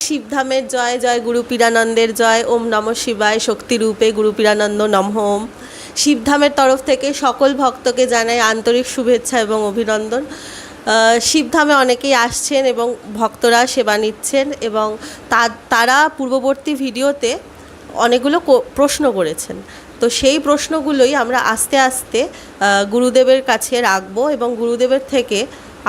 শিবধামের জয়, জয় গুরু পীরানন্দের জয়। ওম নমঃ শিবায়, শক্তিরূপে গুরু পীরানন্দ নমঃ ওম। শিবধামের তরফ থেকে সকল ভক্তকে জানাই আন্তরিক শুভেচ্ছা এবং অভিনন্দন। শিবধামে অনেকেই আসছেন এবং ভক্তরা সেবা নিচ্ছেন এবং তারা পূর্ববর্তী ভিডিওতে অনেকগুলো প্রশ্ন করেছেন। তো সেই প্রশ্নগুলোই আমরা আস্তে আস্তে গুরুদেবের কাছে রাখবো এবং গুরুদেবের থেকে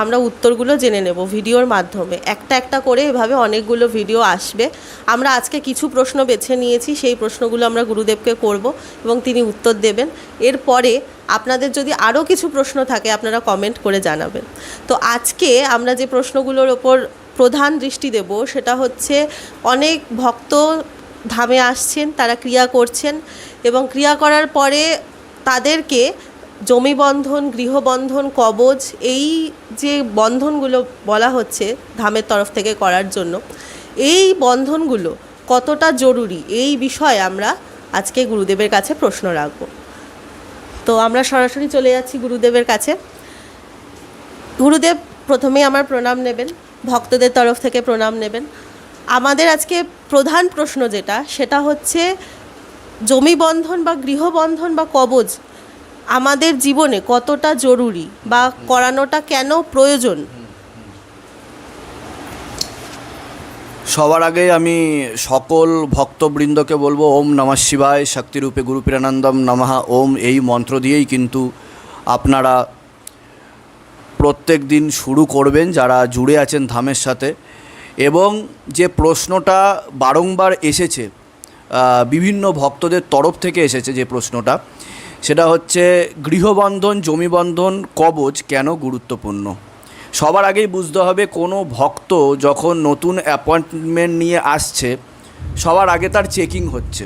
আমরা উত্তরগুলো জেনে নেব ভিডিওর মাধ্যমে। একটা একটা করে এভাবে অনেকগুলো ভিডিও আসবে। আমরা আজকে কিছু প্রশ্ন বেছে নিয়েছি, সেই প্রশ্নগুলো আমরা গুরুদেবকে করব এবং তিনি উত্তর দেবেন। এরপরে আপনাদের যদি আরও কিছু প্রশ্ন থাকে আপনারা কমেন্ট করে জানাবেন। তো আজকে আমরা যে প্রশ্নগুলোর ওপর প্রধান দৃষ্টি দেব সেটা হচ্ছে, অনেক ভক্ত ধামে আসছেন, তারা ক্রিয়া করছেন এবং ক্রিয়া করার পরে তাদেরকে জমি বন্ধন, গৃহবন্ধন, কবজ, এই যে বন্ধনগুলো বলা হচ্ছে ধামের তরফ থেকে করার জন্য, এই বন্ধনগুলো কতটা জরুরি এই বিষয়ে আমরা আজকে গুরুদেবের কাছে প্রশ্ন রাখব। তো আমরা সরাসরি চলে যাচ্ছি গুরুদেবের কাছে। গুরুদেব প্রথমেই আমার প্রণাম নেবেন, ভক্তদের তরফ থেকে প্রণাম নেবেন। আমাদের আজকে প্রধান প্রশ্ন সেটা হচ্ছে, জমি বন্ধন বা গৃহবন্ধন বা কবজ আমাদের জীবনে কতটা জরুরি বা করানোটা কেন প্রয়োজন? সবার আগে আমি সকল ভক্তবৃন্দকে বলবো, ওম নমঃ শিবায়, শক্তিরূপে গুরু পীরানন্দম নমঃ ওম। এই মন্ত্র দিয়েই কিন্তু আপনারা প্রত্যেক দিন শুরু করবেন যারা জুড়ে আছেন ধামের সাথে। এবং যে প্রশ্নটা বারংবার এসেছে, বিভিন্ন ভক্তদের তরফ থেকে এসেছে যে প্রশ্নটা, সেটা হচ্ছে গৃহবন্ধন, জমিবন্ধন, কবজ কেন গুরুত্বপূর্ণ। সবার আগেই বুঝতে হবে, কোনো ভক্ত যখন নতুন অ্যাপয়েন্টমেন্ট নিয়ে আসছে, সবার আগে তার চেকিং হচ্ছে।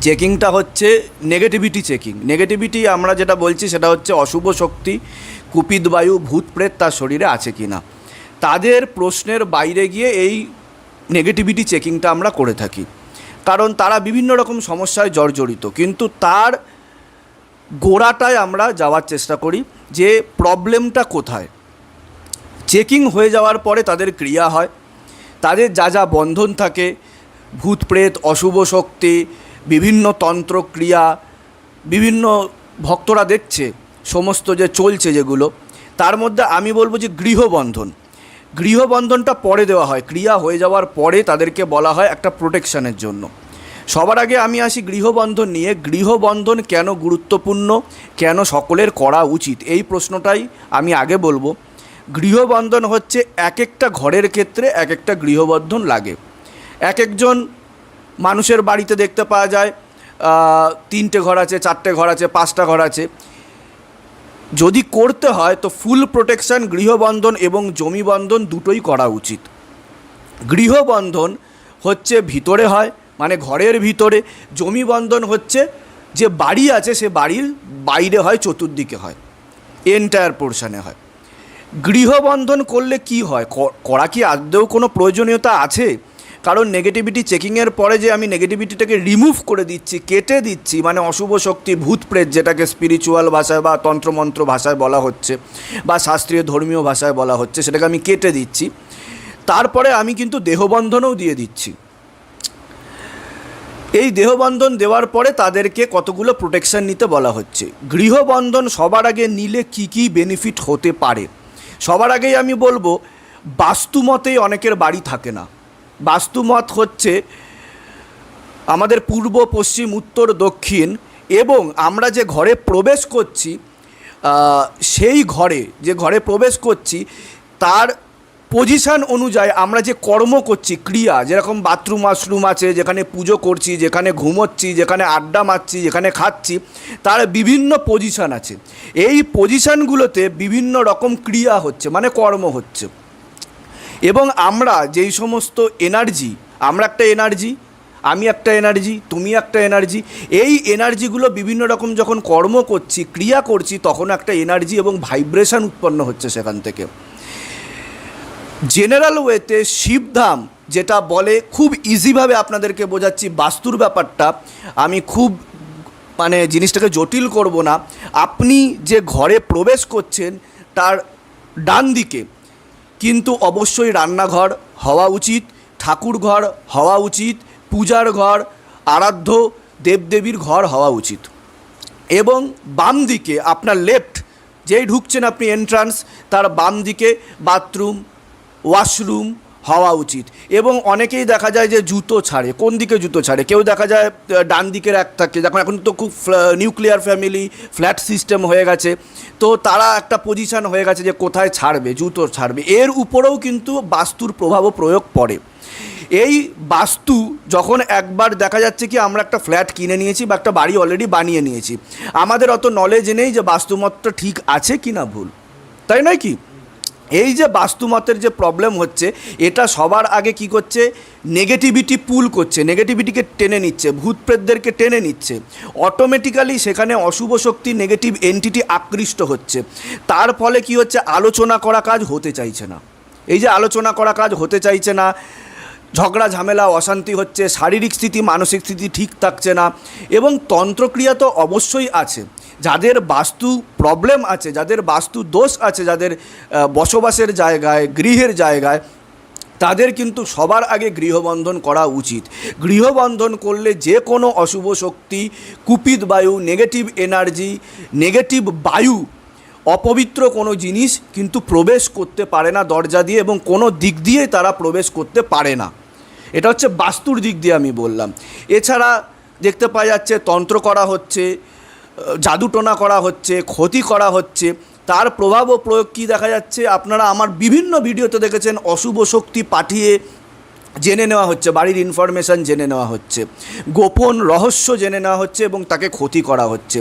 চেকিংটা হচ্ছে নেগেটিভিটি চেকিং। নেগেটিভিটি আমরা যেটা বলছি সেটা হচ্ছে অশুভ শক্তি, কুপিত বায়ু, ভূত প্রেত তার শরীরে আছে কি না। তাদের প্রশ্নের বাইরে গিয়ে এই নেগেটিভিটি চেকিংটা আমরা করে থাকি, কারণ তারা বিভিন্ন রকম সমস্যায় জর্জরিত। কিন্তু তার গোড়াটায় আমরা যাওয়ার চেষ্টা করি যে প্রবলেমটা কোথায়। চেকিং হয়ে যাওয়ার পরে তাদের ক্রিয়া হয়, তাদের যা যা বন্ধন থাকে, ভূত প্রেত, অশুভ শক্তি, বিভিন্ন তন্ত্র ক্রিয়া, বিভিন্ন ভক্তরা দেখছে সমস্ত যে চলছে যেগুলো, তার মধ্যে আমি বলবো যে গৃহবন্ধন। গৃহবন্ধনটা পরে দেওয়া হয়, ক্রিয়া হয়ে যাওয়ার পরে তাদেরকে বলা হয় একটা প্রোটেকশানের জন্য। সবার আগে আমি আসি গৃহবন্ধন নিয়ে। গৃহবন্ধন কেন গুরুত্বপূর্ণ, কেন সকলের করা উচিত, এই প্রশ্নটাই আমি আগে বলবো। গৃহবন্ধন হচ্ছে এক একটা ঘরের ক্ষেত্রে এক একটা গৃহবন্ধন লাগে। এক একজন মানুষের বাড়িতে দেখতে পাওয়া যায় 3টে ঘর আছে, 4টে ঘর আছে, 5টা ঘর আছে। যদি করতে হয় তো ফুল প্রোটেকশান গৃহবন্ধন এবং জমিবন্ধন দুটোই করা উচিত। গৃহবন্ধন হচ্ছে ভিতরে হয়, মানে ঘরের ভিতরে। জমিবন্ধন হচ্ছে যে বাড়ি আছে সে বাড়ির বাইরে হয়, চতুর্দিকে হয়, এন্টায়ার পোর্শনে হয়। গৃহবন্ধন করলে কি হয়, করা কি আদৌ কোনো প্রয়োজনীয়তা আছে? কারণ নেগেটিভিটি চেকিংয়ের পরে যে আমি নেগেটিভিটিটাকে রিমুভ করে দিচ্ছি, কেটে দিচ্ছি, মানে অশুভ শক্তি, ভূত প্রেত, যেটাকে স্পিরিচুয়াল ভাষায় বা তন্ত্রমন্ত্র ভাষায় বলা হচ্ছে বা শাস্ত্রীয় ধর্মীয় ভাষায় বলা হচ্ছে, সেটাকে আমি কেটে দিচ্ছি। তারপরে আমি কিন্তু দেহবন্ধনও দিয়ে দিচ্ছি। এই দেহবন্ধন দেওয়ার পরে তাদেরকে কতগুলো প্রোটেকশান নিতে বলা হচ্ছে। গৃহবন্ধন সবার আগে নিলে কি কি বেনিফিট হতে পারে, সবার আগেই আমি বলবো, বাস্তুমতেই অনেকের বাড়ি থাকে না। বাস্তুমত হচ্ছে আমাদের পূর্ব, পশ্চিম, উত্তর, দক্ষিণ, এবং আমরা যে ঘরে প্রবেশ করছি সেই ঘরে যে ঘরে প্রবেশ করছি তার পজিশান অনুযায়ী আমরা যে কর্ম করছি, ক্রিয়া, যেরকম বাথরুম ওয়াশরুম আছে, যেখানে পুজো করছি, যেখানে ঘুমোচ্ছি, যেখানে আড্ডা মারছি, যেখানে খাচ্ছি, তার বিভিন্ন পজিশান আছে। এই পজিশানগুলোতে বিভিন্ন রকম ক্রিয়া হচ্ছে, মানে কর্ম হচ্ছে। এবং আমরা যেই সমস্ত এনার্জি, আমরা একটা এনার্জি, আমি একটা এনার্জি, তুমি একটা এনার্জি, এই এনার্জিগুলো বিভিন্ন রকম যখন কর্ম করছি, ক্রিয়া করছি, তখন একটা এনার্জি এবং ভাইব্রেশন উৎপন্ন হচ্ছে সেখান থেকে। জেনারেল ওয়েতে শিবধাম যেটা বলে, খুব ইজিভাবে আপনাদেরকে বোঝাচ্ছি বাস্তুর ব্যাপারটা, আমি খুব মানে জিনিসটাকে জটিল করব না। আপনি যে ঘরে প্রবেশ করছেন তার ডান দিকে কিন্তু অবশ্যই রান্নাঘর হওয়া উচিত, ঠাকুর ঘর হওয়া উচিত, পূজার ঘর, আরাধ্য দেবদেবীর ঘর হওয়া উচিত। এবং বাম দিকে আপনার লেফট যেই ঢুকছেন আপনি এন্ট্রান্স, তার বাম দিকে বাথরুম, ওয়াশরুম হওয়া উচিত। এবং অনেকেই দেখা যায় যে জুতো ছাড়ে। কোন দিকে জুতো ছাড়ে? কেউ দেখা যায় ডান দিকের এক থাকে, এখন তো খুব নিউক্লিয়ার ফ্যামিলি, ফ্ল্যাট সিস্টেম হয়ে গেছে, তো তারা একটা পজিশন হয়ে গেছে যে কোথায় ছাড়বে, জুতো ছাড়বে। এর উপরেও কিন্তু বাস্তুর প্রভাবও প্রয়োগ পড়ে। এই বাস্তু যখন একবার দেখা যাচ্ছে কি আমরা একটা ফ্ল্যাট কিনে নিয়েছি বা একটা বাড়ি অলরেডি বানিয়ে নিয়েছি, আমাদের অত নলেজ নেই যে বাস্তুমতটা ঠিক আছে কি না ভুল, তাই নয় কি? এই যে বাস্তুমতের যে প্রবলেম হচ্ছে, এটা সবার আগে কি করছে? নেগেটিভিটি পুল করছে, নেগেটিভিটিকে টেনে নিচ্ছে, ভূতপ্রেতদেরকে টেনে নিচ্ছে। অটোমেটিক্যালি সেখানে অশুভ শক্তি, নেগেটিভ এন্টিটি আকৃষ্ট হচ্ছে। তার ফলে কি হচ্ছে? আলোচনা করা কাজ হতে চাইছে না। এই যে আলোচনা করা কাজ হতে চাইছে না, ঝগড়া ঝামেলা অশান্তি হচ্ছে, শারীরিক স্থিতি মানসিক স্থিতি ঠিক থাকছে না। এবং তন্ত্রক্রিয়া তো অবশ্যই আছে। যাদের বাস্তু প্রবলেম আছে, যাদের বাস্তু দোষ আছে, যাদের বসবাসের জায়গায়, গৃহের জায়গায়, তাদের কিন্তু সবার আগে গৃহবন্ধন করা উচিত। গৃহবন্ধন করলে যে কোনো অশুভ শক্তি, কুপিত বায়ু, নেগেটিভ এনার্জি, নেগেটিভ বায়ু, অপবিত্র কোনো জিনিস কিন্তু প্রবেশ করতে পারে না দরজা দিয়ে, এবং কোনো দিক দিয়ে তারা প্রবেশ করতে পারে না। এটা হচ্ছে বাস্তুর দিক দিয়ে আমি বললাম। এছাড়া দেখতে পাওয়া যাচ্ছে তন্ত্র করা হচ্ছে, জাদুটোনা করা হচ্ছে, ক্ষতি করা হচ্ছে। তার প্রভাব ও প্রয়োগ কী দেখা যাচ্ছে? আপনারা আমার বিভিন্ন ভিডিওতে দেখেছেন, অশুভ শক্তি পাঠিয়ে জেনে নেওয়া হচ্ছে, বাড়ির ইনফরমেশান জেনে নেওয়া হচ্ছে, গোপন রহস্য জেনে নেওয়া হচ্ছে এবং তাকে ক্ষতি করা হচ্ছে।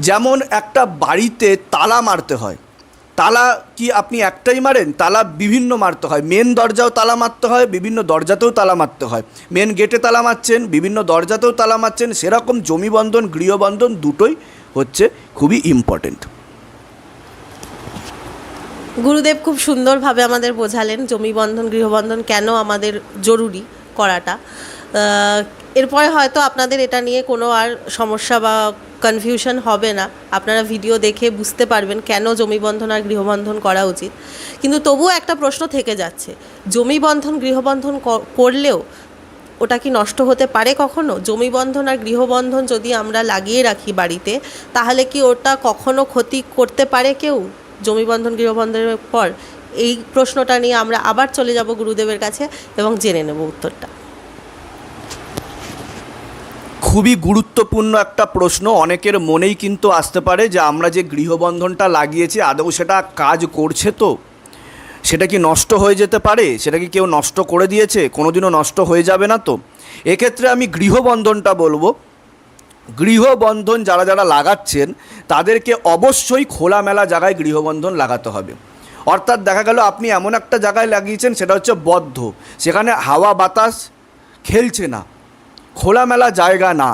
যেমন একটা বাড়িতে তালা মারতে হয়, তালা কি আপনি একটাই মারেন? তালা বিভিন্ন মারতে হয়। মেন দরজাও তালা মারতে হয়, বিভিন্ন দরজাতেও তালা মারতে হয়। মেন গেটে তালা মারছেন, বিভিন্ন দরজাতেও তালা মারছেন। সেরকম জমিবন্ধন, গৃহবন্ধন দুটোই হচ্ছে খুবই ইম্পর্টেন্ট। গুরুদেব খুব সুন্দরভাবে আমাদের বোঝালেন জমিবন্ধন, গৃহবন্ধন কেন আমাদের জরুরি করাটা। এরপরে হয়তো আপনাদের এটা নিয়ে কোনো আর সমস্যা বা কনফিউশন হবে না। আপনারা ভিডিও দেখে বুঝতে পারবেন কেন জমিবন্ধন আর গৃহবন্ধন করা উচিত। কিন্তু তবুও একটা প্রশ্ন থেকে যাচ্ছে, জমিবন্ধন গৃহবন্ধন করলেও ওটা কি নষ্ট হতে পারে কখনো? জমিবন্ধন আর গৃহবন্ধন যদি আমরা লাগিয়ে রাখি বাড়িতে, তাহলে কি ওটা কখনো ক্ষতি করতে পারে কেউ জমিবন্ধন গৃহবন্ধনের পর? এই প্রশ্নটা নিয়ে আমরা আবার চলে যাব গুরুদেবের কাছে এবং জেনে নেব উত্তরটা। খুবই গুরুত্বপূর্ণ একটা প্রশ্ন। অনেকের মনেই কিন্তু আসতে পারে যে আমরা যে গৃহবন্ধনটা লাগিয়েছি আদৌ সেটা কাজ করছে তো? সেটা কি নষ্ট হয়ে যেতে পারে? সেটা কি কেউ নষ্ট করে দিয়েছে? কোনোদিনও নষ্ট হয়ে যাবে না তো? এক্ষেত্রে আমি গৃহবন্ধনটা বলবো, গৃহবন্ধন যারা যারা লাগাচ্ছেন তাদেরকে অবশ্যই খোলামেলা জায়গায় গৃহবন্ধন লাগাতে হবে। অর্থাৎ দেখা গেল আপনি এমন একটা জায়গায় লাগিয়েছেন সেটা হচ্ছে বদ্ধ, সেখানে হাওয়া বাতাস খেলছে না, খোলামেলা জায়গা না,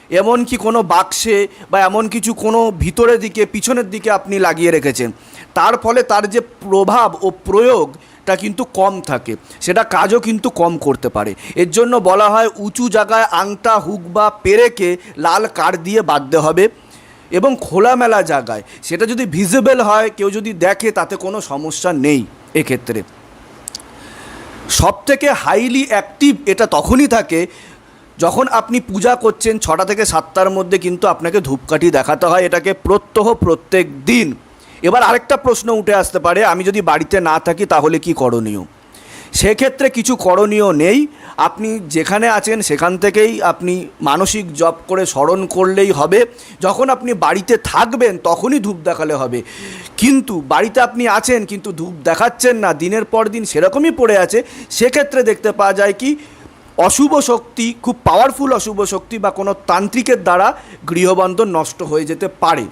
এমনকি কোনো বাক্সে বা এমন কিছু কোনো ভিতরের দিকে, পিছনের দিকে আপনি লাগিয়ে রেখেছেন, তার ফলে তার যে প্রভাব ও প্রয়োগটা কিন্তু কম থাকে, সেটা কাজও কিন্তু কম করতে পারে। এর জন্য বলা হয় উঁচু জায়গায় আংটা, হুক বা পেরেকে লাল কাঠ দিয়ে বাঁধতে হবে, এবং খোলামেলা জায়গায় সেটা যদি ভিজিবল হয়, কেউ যদি দেখে, তাতে কোনো সমস্যা নেই। এক্ষেত্রে সবথেকে হাইলি অ্যাক্টিভ এটা তখনই থাকে যখন আপনি পূজা করছেন। 6টা থেকে 7টার মধ্যে কিন্তু আপনাকে ধূপকাঠি দেখাতে হয়, এটাকে প্রত্যহ প্রত্যেক দিন। এবার আরেকটা প্রশ্ন উঠে আসতে পারে, আমি যদি বাড়িতে না থাকি তাহলে কি করণীয়? সেক্ষেত্রে কিছু করণীয় নেই। আপনি যেখানে আছেন সেখান থেকেই আপনি মানসিক জপ করে স্মরণ করলেই হবে। যখন আপনি বাড়িতে থাকবেন তখনই ধূপ দেখালে হবে। কিন্তু বাড়িতে আপনি আছেন কিন্তু ধূপ দেখাচ্ছেন না, দিনের পর দিন সেরকমই পড়ে আছে, সেক্ষেত্রে দেখতে পাওয়া যায় কি অশুভ শক্তি, খুব পাওয়ারফুল অশুভ শক্তি বা কোনো তান্ত্রিকের দ্বারা গৃহবন্ধন নষ্ট হয়ে যেতে পারে।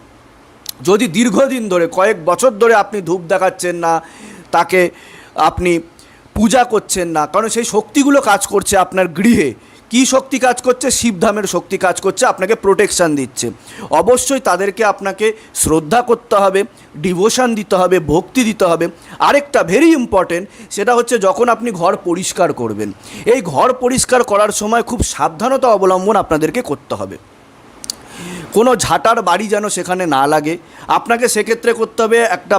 যদি দীর্ঘদিন ধরে, কয়েক বছর ধরে আপনি ধূপ দেখাচ্ছেন না, তাকে আপনি পূজা করছেন না, কারণ সেই শক্তিগুলো কাজ করছে আপনার গৃহে। কি শক্তি কাজ করছে? শিবধামের শক্তি কাজ করছে, আপনাকে প্রোটেকশান দিচ্ছে। অবশ্যই তাদেরকে আপনাকে শ্রদ্ধা করতে হবে, ডিভোশন দিতে হবে, ভক্তি দিতে হবে। আরেকটা ভেরি ইম্পর্টেন্ট, সেটা হচ্ছে যখন আপনি ঘর পরিষ্কার করবেন, এই ঘর পরিষ্কার করার সময় খুব সাবধানতা অবলম্বন আপনাদেরকে করতে হবে। কোনো ঝাঁটার বাড়ি যেন সেখানে না লাগে। আপনাকে সেক্ষেত্রে করতে হবে একটা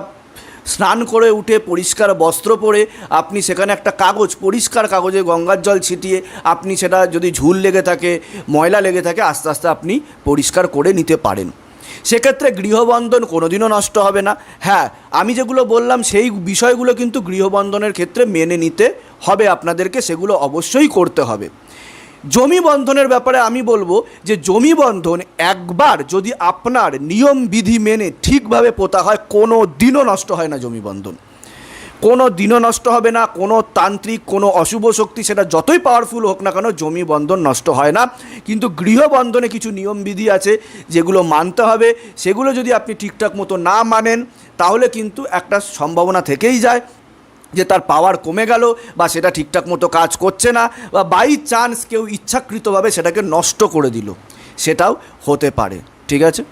স্নান করে উঠে পরিষ্কার বস্ত্র পরে আপনি সেখানে একটা কাগজ, পরিষ্কার কাগজে গঙ্গার জল ছিটিয়ে আপনি সেটা যদি ঝুল লেগে থাকে, ময়লা লেগে থাকে, আস্তে আস্তে আপনি পরিষ্কার করে নিতে পারেন। সেক্ষেত্রে গৃহবন্ধন কোনোদিনও নষ্ট হবে না। হ্যাঁ, আমি যেগুলো বললাম সেই বিষয়গুলো কিন্তু গৃহবন্ধনের ক্ষেত্রে মেনে নিতে হবে আপনাদেরকে, সেগুলো অবশ্যই করতে হবে। জমি বন্ধনের ব্যাপারে আমি বলবো যে জমি বন্ধন একবার যদি আপনার নিয়ম বিধি মেনে ঠিকভাবে পোতা হয়, কোনো দিনও নষ্ট হয় না জমি বন্ধন, কোনো দিনও নষ্ট হবে না। কোনো তান্ত্রিক, কোনো অশুভ শক্তি সেটা যতই পাওয়ারফুল হোক না কেন, জমি বন্ধন নষ্ট হয় না। কিন্তু গৃহবন্ধনে কিছু নিয়মবিধি আছে যেগুলো মানতে হবে, সেগুলো যদি আপনি ঠিকঠাক মতো না মানেন তাহলে কিন্তু একটা সম্ভাবনা থেকেই যায় যে তার পাওয়ার কমে গেল, বা সেটা ঠিকঠাক মতো কাজ করছে না, বা বাই চান্স কেউ ইচ্ছাকৃতভাবে সেটাকে নষ্ট করে দিল, সেটাও হতে পারে। ঠিক আছে,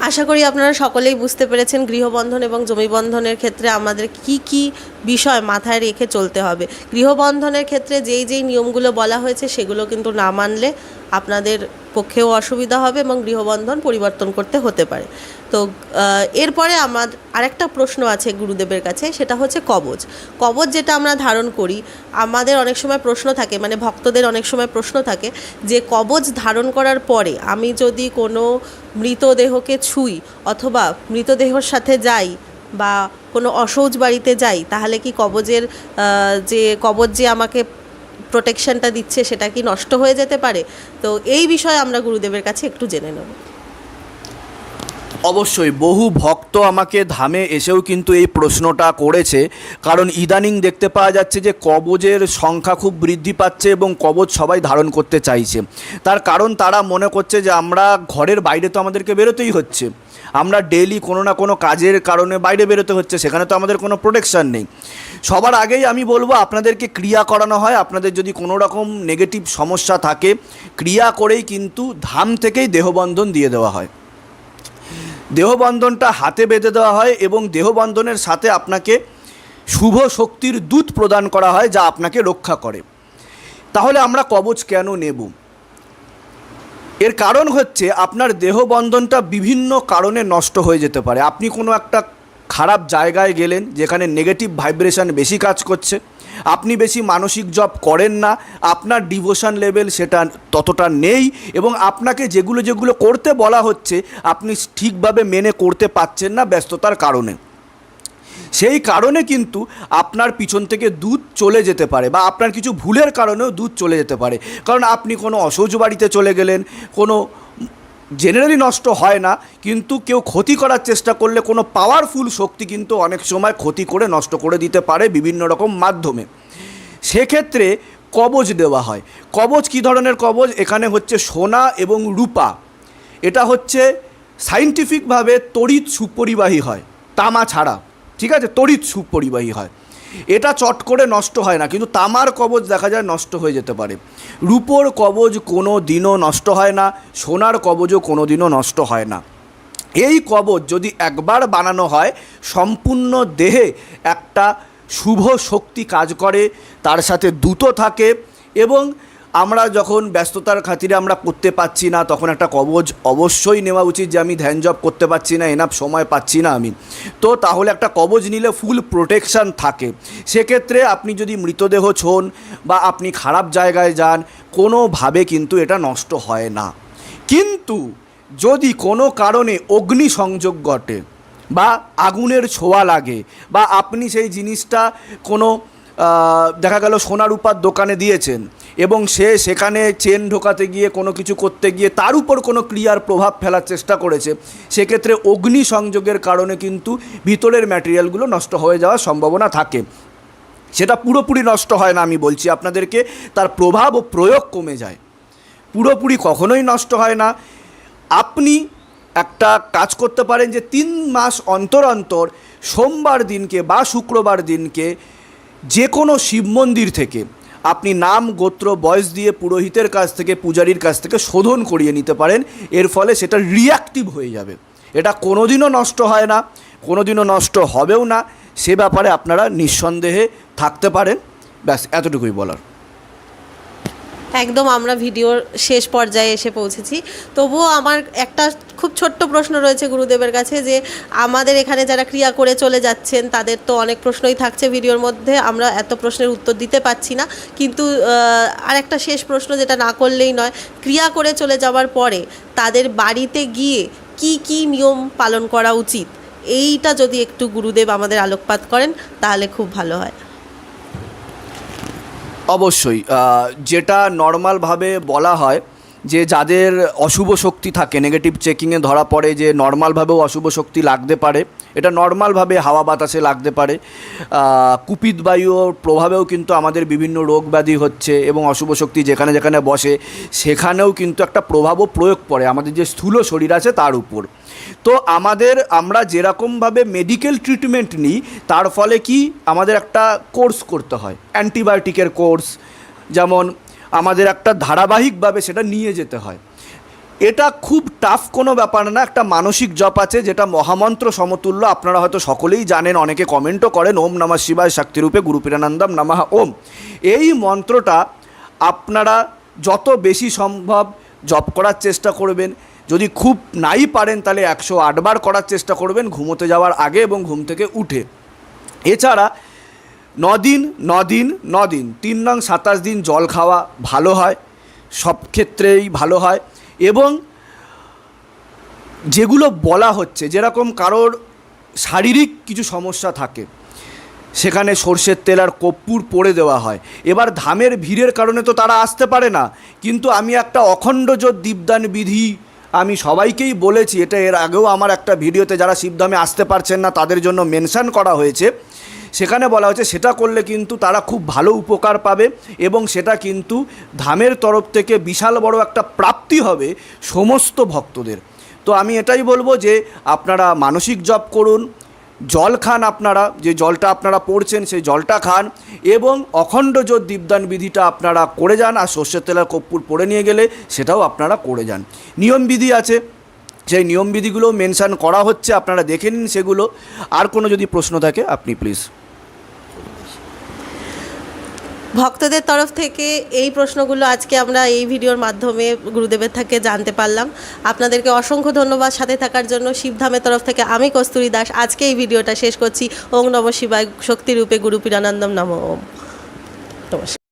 আশা করি আপনারা সকলেই বুঝতে পেরেছেন গৃহবন্ধন এবং জমি বন্ধনের ক্ষেত্রে আমাদের কি কি বিষয় মাথায় রেখে চলতে হবে। গৃহবন্ধনের ক্ষেত্রে যেই যেই নিয়মগুলো বলা হয়েছে সেগুলো কিন্তু না মানলে আপনাদের পক্ষেও অসুবিধা হবে এবং গৃহবন্ধন পরিবর্তন করতে হতে পারে। তো এরপরে আমার আরেকটা প্রশ্ন আছে গুরুদেবের কাছে, সেটা হচ্ছে কবচ। কবচ যেটা আমরা ধারণ করি, আমাদের অনেক সময় প্রশ্ন থাকে, মানে ভক্তদের অনেক সময় প্রশ্ন থাকে যে কবচ ধারণ করার পরে আমি যদি কোনো মৃতদেহকে ছুঁই অথবা মৃতদেহর সাথে যাই বা কোনো অসৌচ বাড়িতে যাই, তাহলে কি কবচ যে আমাকে প্রোটেকশনটা দিচ্ছে সেটা কি নষ্ট হয়ে যেতে পারে? তো এই বিষয়ে আমরা গুরুদেবের কাছে একটু জেনে নেব। অবশ্যই বহু ভক্ত আমাকে ধামে এসেও কিন্তু এই প্রশ্নটা করেছে, কারণ ইদানিং দেখতে পাওয়া যাচ্ছে যে কবচের সংখ্যা খুব বৃদ্ধি পাচ্ছে এবং কবচ সবাই ধারণ করতে চাইছে। তার কারণ তারা মনে করছে যে আমরা ঘরের বাইরে তো আমাদেরকে বেরোতেই হচ্ছে, আমরা ডেইলি কোনো না কোনো কাজের কারণে বাইরে বেরোতে হচ্ছে, সেখানে তো আমাদের কোনো প্রোটেকশান নেই। সবার আগেই আমি বলবো আপনাদেরকে ক্রিয়া করানো হয়। আপনাদের যদি কোনো রকম নেগেটিভ সমস্যা থাকে, ক্রিয়া করেই কিন্তু ধাম থেকেই দেহবন্ধন দিয়ে দেওয়া হয়। দেহবন্ধনটা হাতে বেঁধে দেওয়া হয় এবং দেহবন্ধনের সাথে আপনাকে শুভ শক্তির দূত প্রদান করা হয় যা আপনাকে রক্ষা করে। তাহলে আমরা কবচ কেন নেব? এর কারণ হচ্ছে আপনার দেহবন্ধনটা বিভিন্ন কারণে নষ্ট হয়ে যেতে পারে। আপনি কোনো একটা খারাপ জায়গায় গেলেন যেখানে নেগেটিভ ভাইব্রেশন বেশি কাজ করছে, আপনি বেশি মানসিক জপ করেন না, আপনার ডিভোশন লেভেল সেটা ততটা নেই, এবং আপনাকে যেগুলো যেগুলো করতে বলা হচ্ছে আপনি ঠিকভাবে মেনে করতে পারছেন না ব্যস্ততার কারণে। সেই কারণে কিন্তু আপনার পিছন থেকে দুধ চলে যেতে পারে, বা আপনার কিছু ভুলের কারণেও দুধ চলে যেতে পারে। কারণ আপনি কোনো অসৌচ বাড়িতে চলে গেলেন, কোনো জেনারেলি নষ্ট হয় না, কিন্তু কেউ ক্ষতি করার চেষ্টা করলে কোনো পাওয়ারফুল শক্তি কিন্তু অনেক সময় ক্ষতি করে নষ্ট করে দিতে পারে বিভিন্ন রকম মাধ্যমে। সেক্ষেত্রে কবচ দেওয়া হয়। কবচ কী ধরনের কবচ? এখানে হচ্ছে সোনা এবং রূপা। এটা হচ্ছে সাইন্টিফিকভাবে তড়িৎ সুপরিবাহী হয়, তামা ছাড়া। ঠিক আছে, তড়িৎ সুপরিবাহী হয়, এটা চট করে নষ্ট হয় না। কিন্তু তামার কবচ দেখা যায় নষ্ট হয়ে যেতে পারে। রূপোর কবচ কোনো দিনও নষ্ট হয় না, সোনার কবচও কোনো দিনও নষ্ট হয় না। এই কবচ যদি একবার বানানো হয়, সম্পূর্ণ দেহে একটা শুভ শক্তি কাজ করে, তার সাথে দূত থাকে, এবং আমরা যখন ব্যস্ততার খাতিরে আমরা করতে পারছি না, তখন একটা কবচ অবশ্যই নেওয়া উচিত। যে আমি ধ্যান জপ করতে পারছি না, এনাফ সময় পাচ্ছি না আমি, তো তাহলে একটা কবচ নিলে ফুল প্রোটেকশান থাকে। সেক্ষেত্রে আপনি যদি মৃতদেহ ছোঁন বা আপনি খারাপ জায়গায় যান, কোনোভাবে কিন্তু এটা নষ্ট হয় না। কিন্তু যদি কোনো কারণে অগ্নি সংযোগ ঘটে বা আগুনের ছোঁয়া লাগে, বা আপনি সেই জিনিসটা কোনো দেখা গেল সোনা রূপার দোকানে দিয়েছেন এবং সেখানে চেন ঢোকাতে গিয়ে কোনো কিছু করতে গিয়ে তার উপর কোনো ক্রিয়ার প্রভাব ফেলার চেষ্টা করেছে, সেক্ষেত্রে অগ্নি সংযোগের কারণে কিন্তু ভিতরের ম্যাটেরিয়ালগুলো নষ্ট হয়ে যাওয়ার সম্ভাবনা থাকে। সেটা পুরোপুরি নষ্ট হয় না, আমি বলছি আপনাদেরকে, তার প্রভাব ও প্রয়োগ কমে যায়, পুরোপুরি কখনোই নষ্ট হয় না। আপনি একটা কাজ করতে পারেন যে 3 মাস অন্তর অন্তর সোমবার দিনকে বা শুক্রবার দিনকে যে কোনো শিব মন্দির থেকে আপনি নাম গোত্র বয়স দিয়ে পুরোহিতের কাছ থেকে, পূজারীর কাছ থেকে শোধন করিয়ে নিতে পারেন। এর ফলে সেটা রিঅ্যাক্টিভ হয়ে যাবে। এটা কোনোদিনও নষ্ট হয় না, কোনোদিনও নষ্ট হবেও না, সে ব্যাপারে আপনারা নিঃসন্দেহে থাকতে পারেন। ব্যাস, এতটুকুই বলার। একদম আমরা ভিডিওর শেষ পর্যায়ে এসে পৌঁছেছি। তবুও আমার একটা খুব ছোট্ট প্রশ্ন রয়েছে গুরুদেবের কাছে, যে আমাদের এখানে যারা ক্রিয়া করে চলে যাচ্ছেন তাদের তো অনেক প্রশ্নই থাকছে ভিডিওর মধ্যে, আমরা এত প্রশ্নের উত্তর দিতে পারছি না, কিন্তু আর একটা শেষ প্রশ্ন যেটা না করলেই নয়, ক্রিয়া করে চলে যাওয়ার পরে তাদের বাড়িতে গিয়ে কি কি নিয়ম পালন করা উচিত, এইটা যদি একটু গুরুদেব আমাদের আলোকপাত করেন তাহলে খুব ভালো হয়। অবশ্যই যেটা নর্মালভাবে বলা হয় যে যাদের অশুভ শক্তি থাকে, নেগেটিভ চেকিংয়ে ধরা পড়ে যে নর্মালভাবেও অশুভ শক্তি লাগতে পারে, এটা নর্মালভাবে হাওয়া বাতাসে লাগতে পারে, কুপিত বায়ুর প্রভাবেও কিন্তু আমাদের বিভিন্ন রোগ ব্যাধি হচ্ছে, এবং অশুভ শক্তি যেখানে যেখানে বসে সেখানেও কিন্তু একটা প্রভাবও প্রয়োগ পড়ে আমাদের যে স্থূল শরীর আছে তার উপর। তো আমরা যেরকমভাবে মেডিকেল ট্রিটমেন্ট নিই তার ফলে কি আমাদের একটা কোর্স করতে হয়, অ্যান্টিবায়োটিকের কোর্স, যেমন আমাদের একটা ধারাবাহিকভাবে সেটা নিয়ে যেতে হয়। এটা খুব টাফ কোনো ব্যাপার না, একটা মানসিক জপ আছে যেটা মহামন্ত্র সমতুল্য, আপনারা হয়তো সকলেই জানেন, অনেকে কমেন্টও করেন, ওম নমঃ শিবায় শক্তিরূপে গুরুপীরানন্দম নমঃ ওম। এই মন্ত্রটা আপনারা যত বেশি সম্ভব জপ করার চেষ্টা করবেন, যদি খুব নাই পারেন তাহলে 108 বার করার চেষ্টা করবেন ঘুমোতে যাওয়ার আগে এবং ঘুম থেকে উঠে। এছাড়া 9 দিন 3 নং 27 দিন জল খাওয়া ভালো হয়, সব ক্ষেত্রেই ভালো হয়। এবং যেগুলো বলা হচ্ছে, যেরকম কারোর শারীরিক কিছু সমস্যা থাকে সেখানে সর্ষের তেল আর কর্পূর পড়ে দেওয়া হয়। এবার ধামের ভিড়ের কারণে তো তারা আসতে পারে না, কিন্তু আমি একটা অখণ্ড জ্যোৎ দীপদান বিধি আমি সবাইকেই বলেছি, এটা এর আগেও আমার একটা ভিডিওতে যারা শিবধামে আসতে পারছেন না তাদের জন্য মেনশন করা হয়েছে, সেখানে বলা হয়েছে সেটা করলে কিন্তু তারা খুব ভালো উপকার পাবে, এবং সেটা কিন্তু ধামের তরফ থেকে বিশাল বড় একটা প্রাপ্তি হবে সমস্ত ভক্তদের। তো আমি এটাই বলবো যে আপনারা মানসিক জপ করুন, জল খান, আপনারা যে জলটা আপনারা পড়ছেন সেই জলটা খান, এবং অখণ্ড জ্যোৎ দীপদান বিধিটা আপনারা করে যান, আর সর্ষের তেল আর কর্পূর পড়ে নিয়ে গেলে সেটাও আপনারা করে যান। নিয়মবিধি আছে, সেই নিয়মবিধিগুলো মেনশন করা হচ্ছে, আপনারা দেখে নিন সেগুলো। আর কোনো যদি প্রশ্ন থাকে আপনি প্লিজ। ভক্তদের তরফ থেকে এই প্রশ্নগুলো আজকে আমরা এই ভিডিওর মাধ্যমে গুরুদেবের থেকে জানতে পারলাম। আপনাদেরকে অসংখ্য ধন্যবাদ সাথে থাকার জন্য। শিবধামের তরফ থেকে আমি কস্তুরী দাস আজকে এই ভিডিওটা শেষ করছি। ওম নমঃ শিবায় শক্তিরূপে গুরুপীরানন্দম নমঃ ওম। নমস্কার।